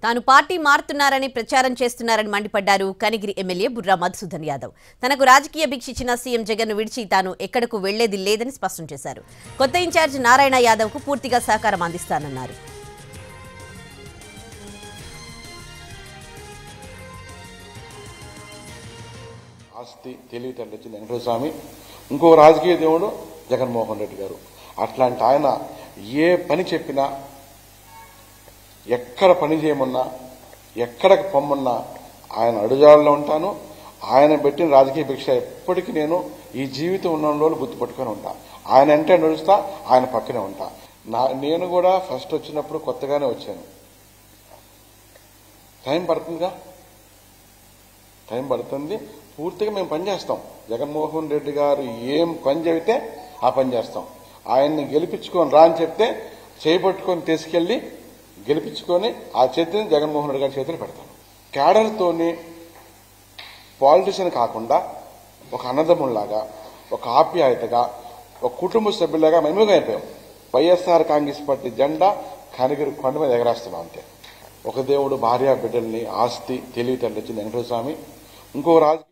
తాను పార్టీ మారుతున్నారని ప్రచారం చేస్తున్నారని మండిపడ్డారు కనిగిరి ఎమ్మెల్యే బుర్రా మధుసూదన్ యాదవ్. తనకు రాజకీయ భిక్ష ఇచ్చిన సీఎం జగన్ విడిచి తాను ఎక్కడకు వెళ్లేది లేదని స్పష్టం చేశారు. కొత్త ఇన్ఛార్జ్ నారాయణ యాదవ్ కు పూర్తిగా సహకారం అందిస్తానన్నారు. ఆస్తి తెలివితేటలు వెంకటేశ్వర స్వామి, ఇంకో రాజకీయ దేవుడు జగన్మోహన్ రెడ్డి గారు. అట్లాంటి ఆయన ఏ పని చెప్పినా, ఎక్కడ పని చేయమన్నా, ఎక్కడికి పొమ్మన్నా ఆయన అడుగుజాడలో ఉంటాను. ఆయన పెట్టిన రాజకీయ భిక్ష ఎప్పటికీ నేను ఈ జీవితం ఉన్న రోజులు గుర్తుపట్టుకొని ఉంటా. ఆయన అంటే నడుస్తా, ఆయన పక్కనే ఉంటా. నేను కూడా ఫస్ట్ వచ్చినప్పుడు కొత్తగానే వచ్చాను. టైం పడుతుంది. పూర్తిగా మేము పనిచేస్తాం. జగన్మోహన్ రెడ్డి గారు ఏం పని చెబితే ఆ పని చేస్తాం. ఆయన్ని గెలిపించుకొని రా అని చెప్తే చేపట్టుకొని తీసుకెళ్లి గెలిపించుకొని ఆ చేతిని జగన్మోహన్ రెడ్డి గారి చేతులు పెడతాం. క్యాడర్తోని పాలిటిషియన్ కాకుండా ఒక అన్నదమ్ముళ్లాగా, ఒక ఆప్యాయతగా, ఒక కుటుంబ సభ్యులాగా మెనుగా అయిపోయాం. వైఎస్ఆర్ కాంగ్రెస్ పార్టీ జెండా కనిగిరి కొండ మీద ఎగరేస్తున్నాం అంతే. ఒక దేవుడు భార్య బిడ్డల్ని, ఆస్తి తెలివితేటలు ఇచ్చిన వెంకటేశ్వర స్వామి, ఇంకో రాజు